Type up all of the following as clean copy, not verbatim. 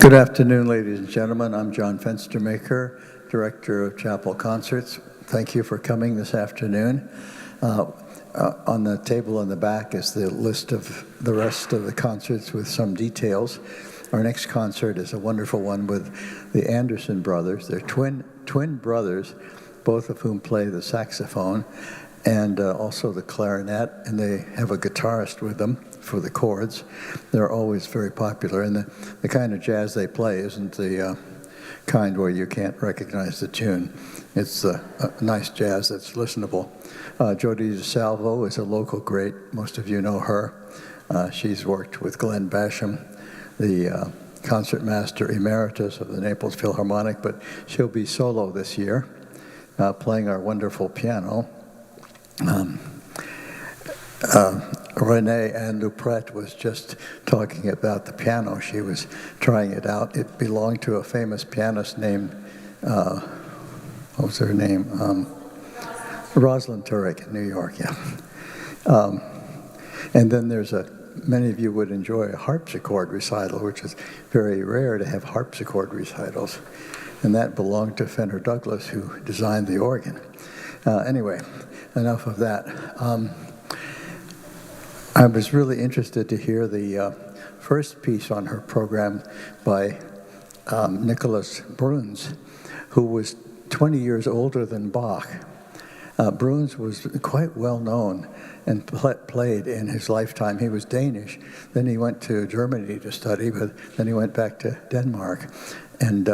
Good afternoon, ladies and gentlemen. I'm John Fenstermaker, Director of Chapel Concerts. Thank you for coming this afternoon. On the table in the back is the list of the rest of the concerts with some details. Our next concert is a wonderful one with the Anderson brothers. They're twin brothers, both of whom play the saxophone and also the clarinet, and they have a guitarist with them for the chords. They're always very popular, and the kind of jazz they play isn't the kind where you can't recognize the tune. It's a nice jazz that's listenable. Jody DeSalvo is a local great. Most of you know her. She's worked with Glenn Basham, the concertmaster emeritus of the Naples Philharmonic, but she'll be solo this year, playing our wonderful piano. Renee Ann Lupret was just talking about the piano. She was trying it out. It belonged to a famous pianist named, what was her name? Rosalind Turek in New York, yeah. And then there's many of you would enjoy a harpsichord recital, which is very rare to have harpsichord recitals. And that belonged to Fenner Douglas, who designed the organ. Anyway, enough of that. I was really interested to hear the first piece on her program by Nicholas Bruns, who was 20 years older than Bach. Bruns was quite well known and played in his lifetime. He was Danish. Then he went to Germany to study, but then he went back to Denmark. And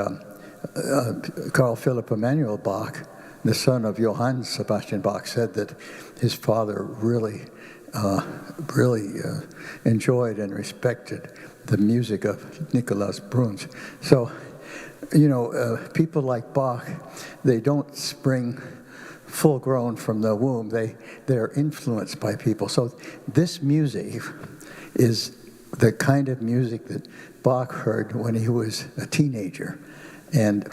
Carl Philipp Emanuel Bach, the son of Johann Sebastian Bach, said that his father really enjoyed and respected the music of Nicholas Bruns. So, people like Bach, they don't spring full-grown from the womb. They're influenced by people. So this music is the kind of music that Bach heard when he was a teenager. And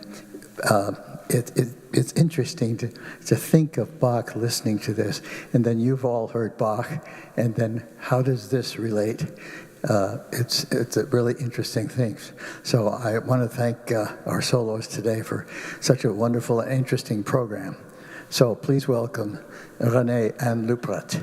it's interesting to think of Bach listening to this, and then you've all heard Bach, and then how does this relate? It's a really interesting thing. So I want to thank our soloists today for such a wonderful and interesting program. So please welcome Renee Ann Lupret.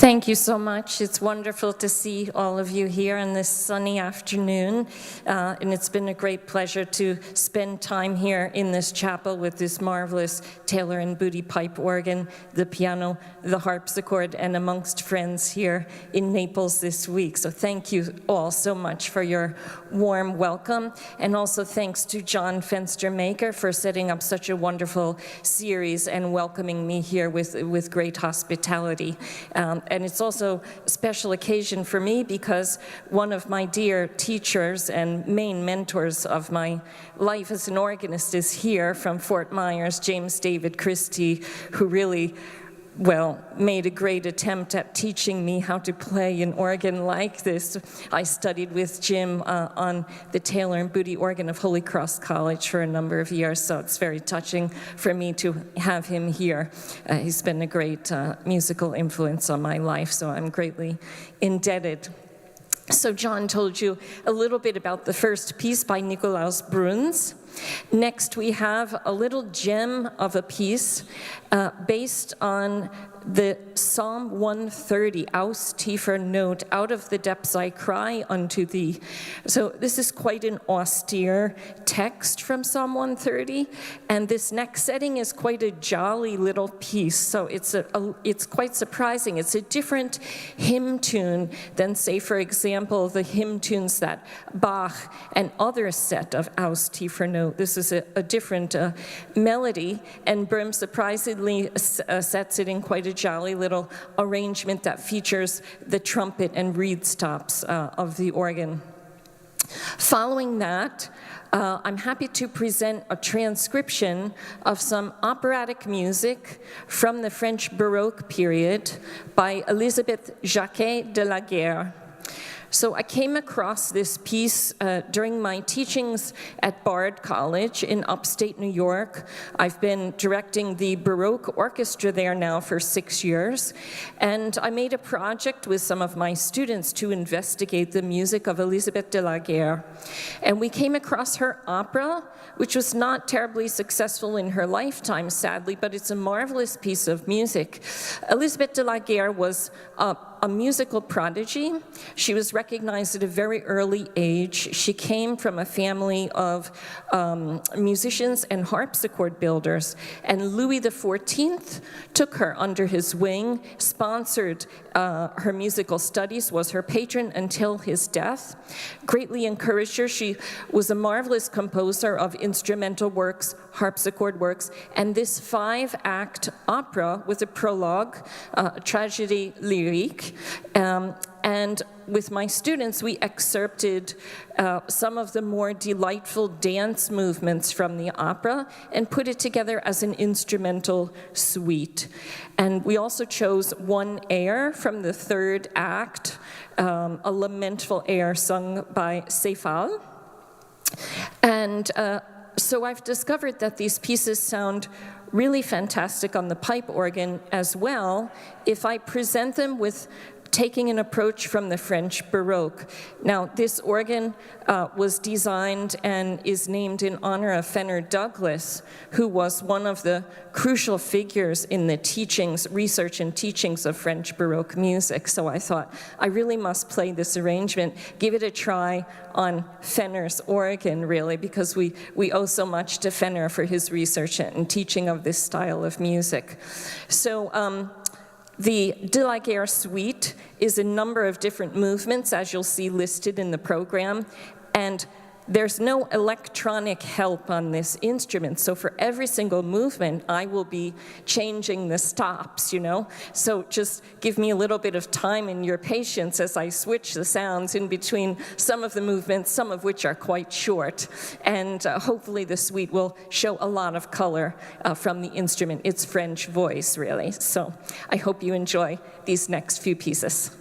Thank you so much. It's wonderful to see all of you here on this sunny afternoon. And it's been a great pleasure to spend time here in this chapel with this marvelous Taylor and Booty pipe organ, the piano, the harpsichord, and amongst friends here in Naples this week. So thank you all so much for your warm welcome. And also thanks to John Fenstermaker for setting up such a wonderful series and welcoming me here with great hospitality. And it's also a special occasion for me because one of my dear teachers and main mentors of my life as an organist is here from Fort Myers, James David Christie, who really, well, made a great attempt at teaching me how to play an organ like this. I studied with Jim on the Taylor and Booty organ of Holy Cross College for a number of years, so it's very touching for me to have him here. He's been a great musical influence on my life, so I'm greatly indebted. So John told you a little bit about the first piece by Nicolaus Bruns. Next, we have a little gem of a piece based on the Psalm 130, Aus tiefer Not, out of the depths I cry unto thee. So this is quite an austere text from Psalm 130, and this next setting is quite a jolly little piece. So it's quite surprising. It's a different hymn tune than, say, for example, the hymn tunes that Bach and others set of Aus tiefer Not. This is a different melody, and Böhm surprisingly sets it in quite a jolly little arrangement that features the trumpet and reed stops of the organ. Following that, I'm happy to present a transcription of some operatic music from the French Baroque period by Elisabeth Jacquet de la Guerre. So I came across this piece during my teachings at Bard College in upstate New York. I've been directing the Baroque orchestra there now for 6 years, and I made a project with some of my students to investigate the music of Elisabeth de la Guerre. And we came across her opera, which was not terribly successful in her lifetime, sadly, but it's a marvelous piece of music. Elisabeth de la Guerre was a musical prodigy. She was recognized at a very early age. She came from a family of musicians and harpsichord builders, and Louis XIV took her under his wing, sponsored her musical studies, was her patron until his death, greatly encouraged her. She was a marvelous composer of instrumental works, harpsichord works, and this 5-act opera with a prologue, a tragedy lyrique. And with my students, we excerpted some of the more delightful dance movements from the opera and put it together as an instrumental suite. And we also chose one air from the 3rd act, a lamentful air sung by Cephal. And so I've discovered that these pieces sound really fantastic on the pipe organ as well if I present them with taking an approach from the French Baroque. Now, this organ was designed and is named in honor of Fenner Douglas, who was one of the crucial figures in the teachings, research and teachings of French Baroque music. So I thought, I really must play this arrangement, give it a try on Fenner's organ, really, because we owe so much to Fenner for his research and teaching of this style of music. So, the De la Guerre suite is a number of different movements, as you'll see listed in the program, and there's no electronic help on this instrument, so for every single movement, I will be changing the stops, you know? So just give me a little bit of time and your patience as I switch the sounds in between some of the movements, some of which are quite short, and hopefully the suite will show a lot of color from the instrument, its French voice, really. So I hope you enjoy these next few pieces.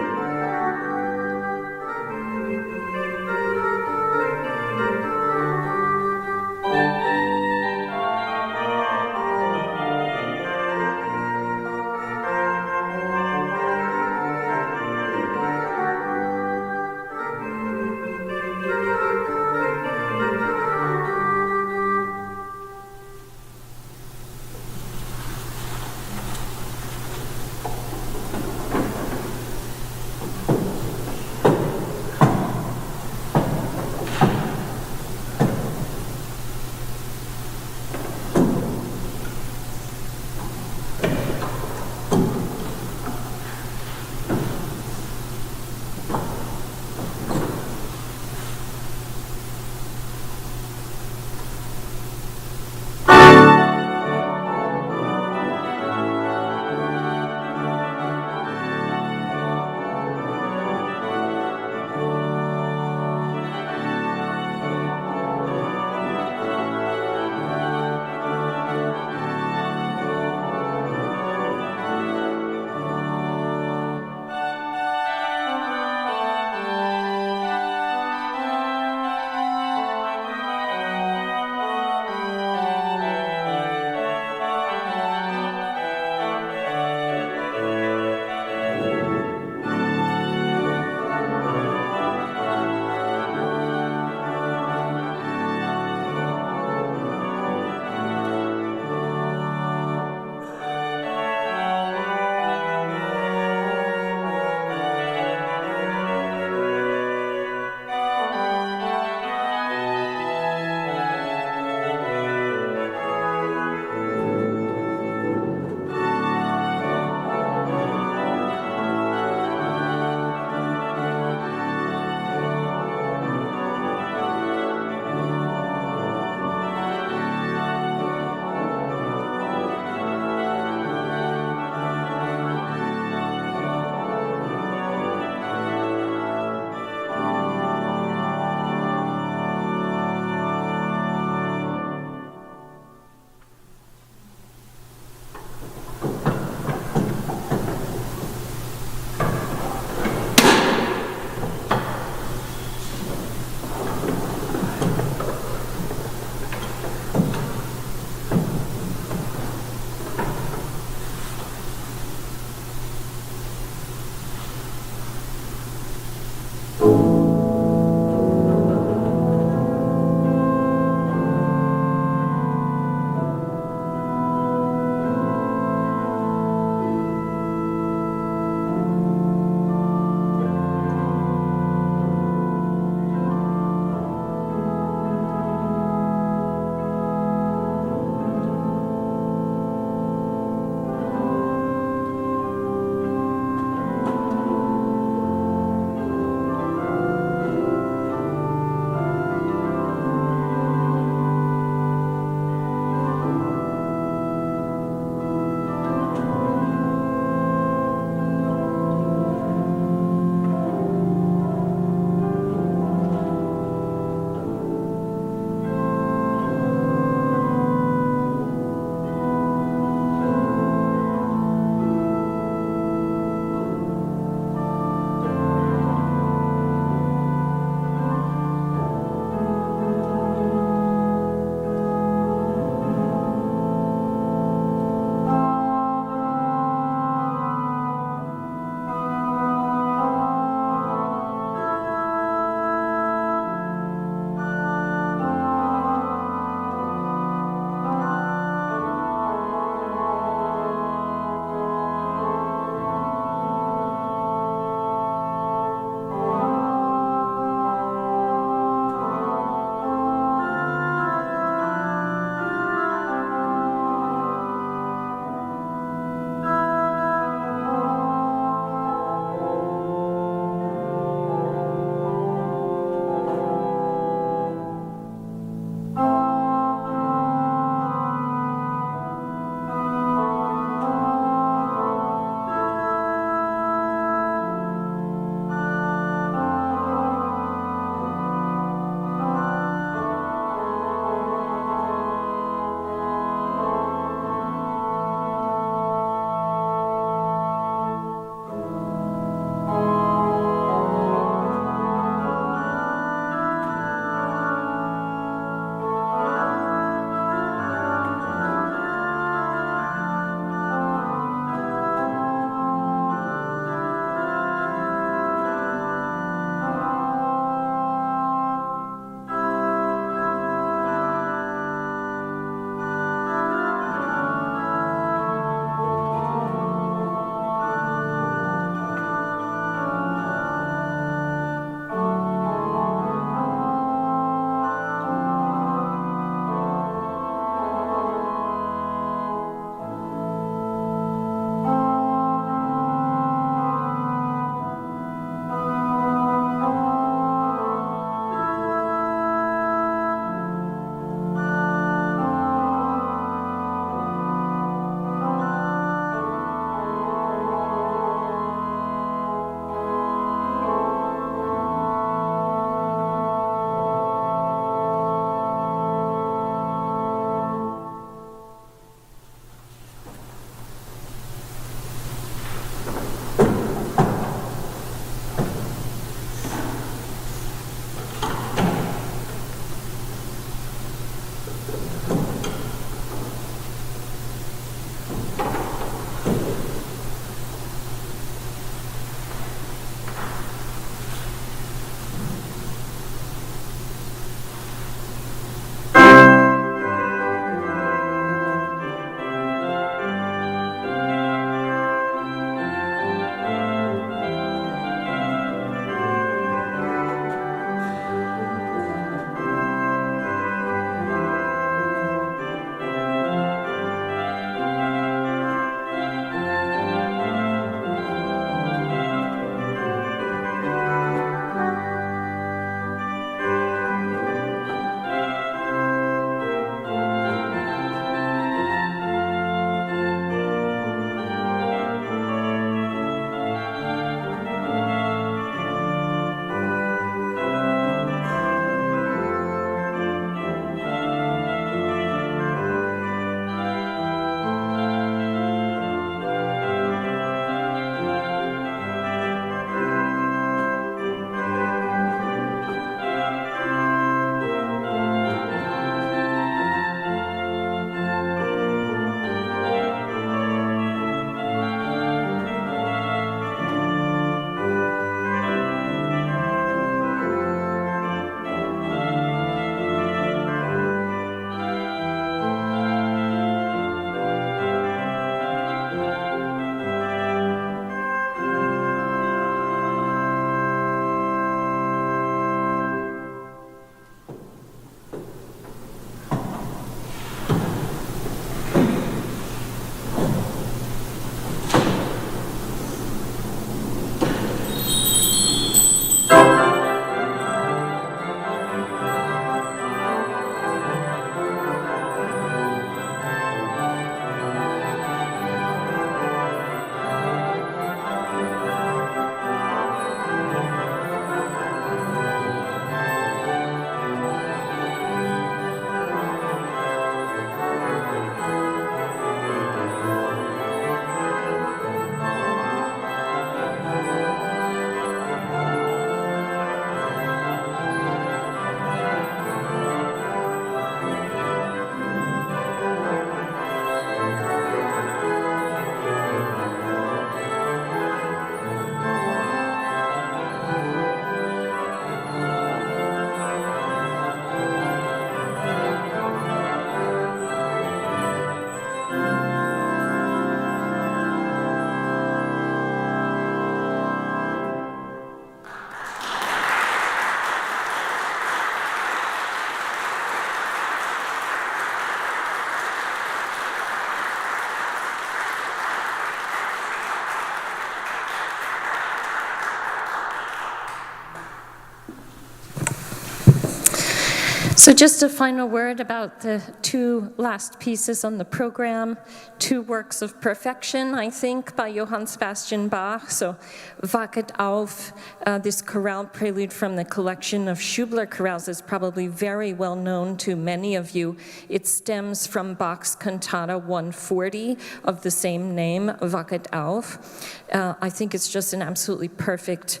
So just a final word about the two last pieces on the program, two works of perfection, I think, by Johann Sebastian Bach. So Wacket auf, this chorale prelude from the collection of Schubler chorales is probably very well known to many of you. It stems from Bach's Cantata 140 of the same name, Wacket auf. I think it's just an absolutely perfect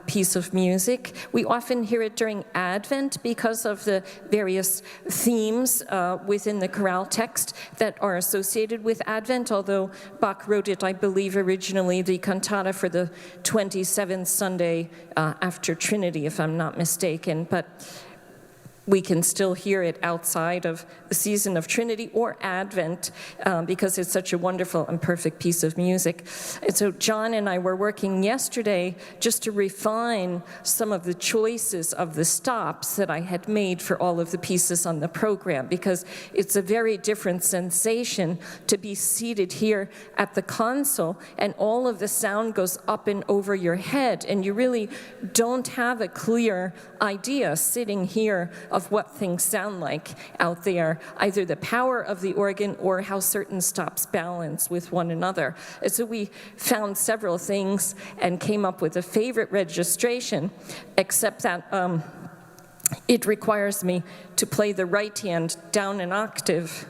piece of music. We often hear it during Advent because of the various themes within the chorale text that are associated with Advent, although Bach wrote it, I believe, originally the cantata for the 27th Sunday after Trinity, if I'm not mistaken, but we can still hear it outside of the season of Trinity or Advent because it's such a wonderful and perfect piece of music. And so John and I were working yesterday just to refine some of the choices of the stops that I had made for all of the pieces on the program, because it's a very different sensation to be seated here at the console and all of the sound goes up and over your head and you really don't have a clear idea sitting here of what things sound like out there, either the power of the organ or how certain stops balance with one another. And so we found several things and came up with a favorite registration, except that it requires me to play the right hand down an octave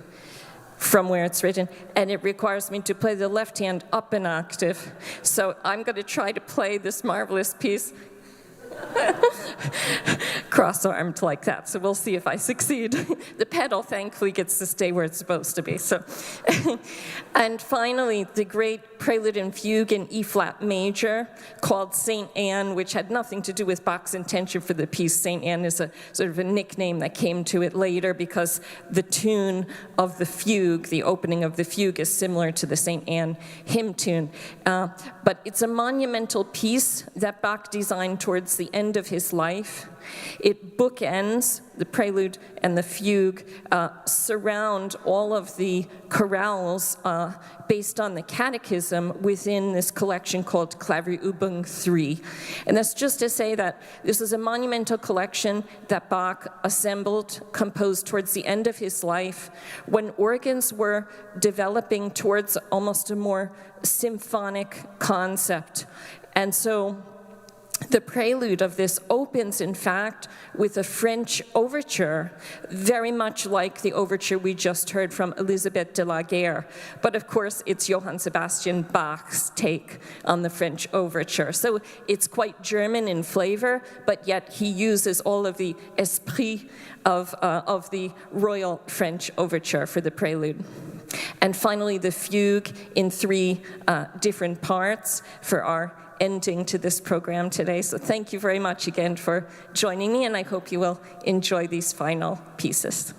from where it's written, and it requires me to play the left hand up an octave. So I'm going to try to play this marvelous piece cross-armed like that, so we'll see if I succeed. The pedal, thankfully, gets to stay where it's supposed to be. So, and finally, the great prelude and fugue in E-flat major called St. Anne, which had nothing to do with Bach's intention for the piece. St. Anne is a sort of a nickname that came to it later because the tune of the fugue, the opening of the fugue, is similar to the St. Anne hymn tune. But it's a monumental piece that Bach designed towards the end of his life. It bookends, the prelude and the fugue surround all of the chorales based on the catechism within this collection called Klavierübung 3. And that's just to say that this is a monumental collection that Bach assembled, composed towards the end of his life, when organs were developing towards almost a more symphonic concept. And so the prelude of this opens, in fact, with a French overture, very much like the overture we just heard from Elisabeth de la Guerre. But of course, it's Johann Sebastian Bach's take on the French overture. So it's quite German in flavor, but yet he uses all of the esprit of the royal French overture for the prelude. And finally, the fugue in 3 different parts for our ending to this program today. So thank you very much again for joining me, and I hope you will enjoy these final pieces.